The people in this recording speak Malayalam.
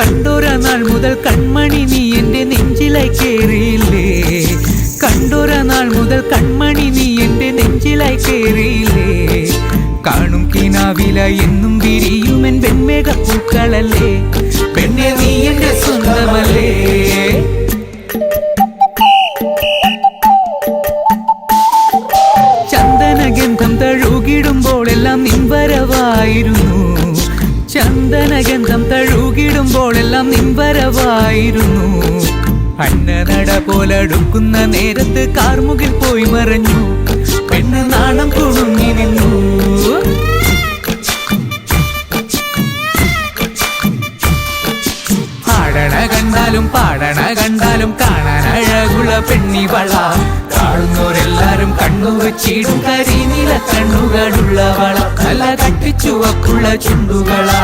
കണ്ടൊര നാൾ മുതൽ കൺമണി നീ എൻ്റെ നെഞ്ചിലായി കേറിയില്ലേ, കണ്ടൊര നാൾ മുതൽ കൺമണി നീ എൻ്റെ നെഞ്ചിലായി കേറിയില്ലേ. കാണും കിനാവില എന്നും വിരിയുമെൻ വെൺമേഘപ്പൂക്കളല്ലേ, പെണ്ണെ നീ എൻ്റെ സ്വന്തമല്ലേ. ചന്ദനഗന്ധം തഴുകിടുമ്പോഴെല്ലാം നിൻവരവായിരുന്നു, ചന്ദനഗന്ധം തഴുകിടുമ്പോഴെല്ലാം നിൻവരവായിരുന്നു. അന്നനട പോലടുക്കുന്ന നേരത്ത് കാർമുകിൽ പോയി മറഞ്ഞു, പെണ്ണ് നാണം കുണുങ്ങി നിന്നു. ആടണ കണ്ടാലും പാടണ കണ്ടാലും കാണാൻ അഴകുള്ള പെണ്ണിവള, കാണുന്നവരെല്ലാരും കണ്ണു വെച്ചിടും കരിനീല കണ്ണുകളുള്ളവള, നല്ല കട്ടിച്ചുവക്കുള്ള ചുണ്ടുകളാ.